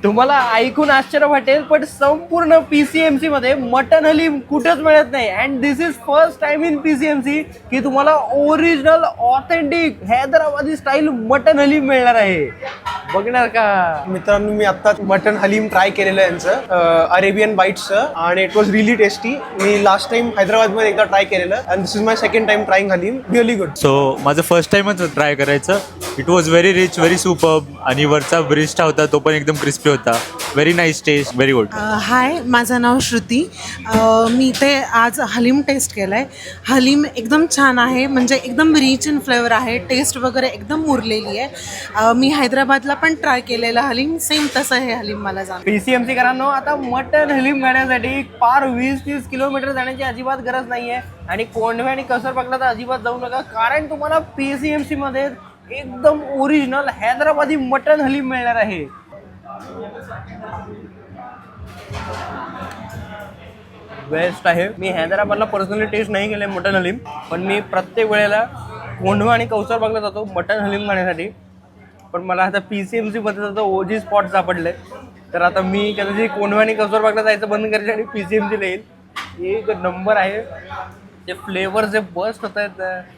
तुम्हाला ऐकून आश्चर्य वाटेल पण संपूर्ण पीसीएमसी मध्ये मटन हलीम कुठेच मिळत नाही. And this is first time in PCMC की तुम्हाला original authentic Hyderabadi style mutton haleem मिळणार आहे. बघणार का मित्रांनो, मी आता मटन हलीम ट्राय केलेलं आहे यांचं अरेबियन बाईट्सचं, आणि इट वॉज रिली टेस्टी. मी लास्ट टाइम हैदराबादमध्ये एकदा ट्राय केलेलं, and this is my second time trying haleem. Really good. So माझं फर्स्ट टाइमच ट्राय करायचं. It was very rich, very superb. आणि वरचा ब्रिस्टा होता तो पण एकदम क्रिस्पी होता. Very nice taste, very good. Hi, माझं नाव श्रुती. मी इथे आज हलीम टेस्ट केलं आहे. हलीम एकदम छान आहे, म्हणजे एकदम रिच इन फ्लेवर आहे. टेस्ट वगैरे एकदम मुरलेली आहे. मी हैदराबादला पण ट्राय केलेलं हलीम, सेम तसं हे हलीम मला जाणवलं. पीसीएमसी करांनो, आता मटन हलीम खाण्यासाठी पार 20-30 किलोमीटर जाण्याची अजिबात गरज नाहीये. आणि कोंढवे आणि कसरबागला तर अजिबात जाऊ नका, कारण तुम्हाला पीसीएमसी मध्ये एकदम ओरिजिनल हैदराबादी मटन हलीम मिळणार आहे. बेस्ट आहे. मी हैदराबादला पर्सनली टेस्ट नाही केले मटन हलीम, पण मी प्रत्येक वेळेला कोंढवा आणि कौसरबागला जातो मटन हलीम खाण्यासाठी. पण मला आता पीसीएमसी मध्ये जातो ओजी स्पॉट सापडले, तर आता मी कदाचित कोंढवा आणि कौसरबागला जायचं बंद करायचं आणि पीसीएमसीला येईल. एक नंबर आहे. ते फ्लेवर जे बस्ट होत आहेत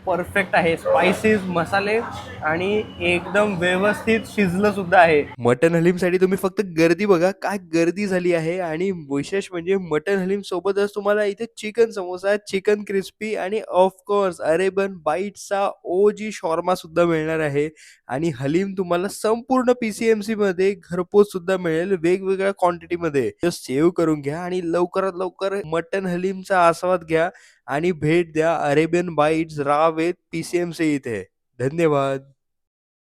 परफेक्ट आहे. स्पायसेस, मसाले आणि एकदम व्यवस्थित शिजलं सुद्धा आहे. मटन हलीमसाठी तुम्ही फक्त गर्दी बघा, काय गर्दी झाली आहे. आणि विशेष म्हणजे मटन हलीम सोबतच तुम्हाला इथे चिकन समोसा, चिकन क्रिस्पी आणि ऑफकोर्स अरेबियन बाईटचा ओजी शॉर्मा सुद्धा मिळणार आहे. आणि हलीम तुम्हाला संपूर्ण पीसीएमसी मध्ये घरपोच सुद्धा मिळेल, वेगवेगळ्या क्वांटिटीमध्ये. सेव्ह करून घ्या आणि लवकरात लवकर मटन हलीमचा आस्वाद घ्या आणि भेट द्या अरेबियन बाईट्स रावेत पीसीएमसी इथे. धन्यवाद.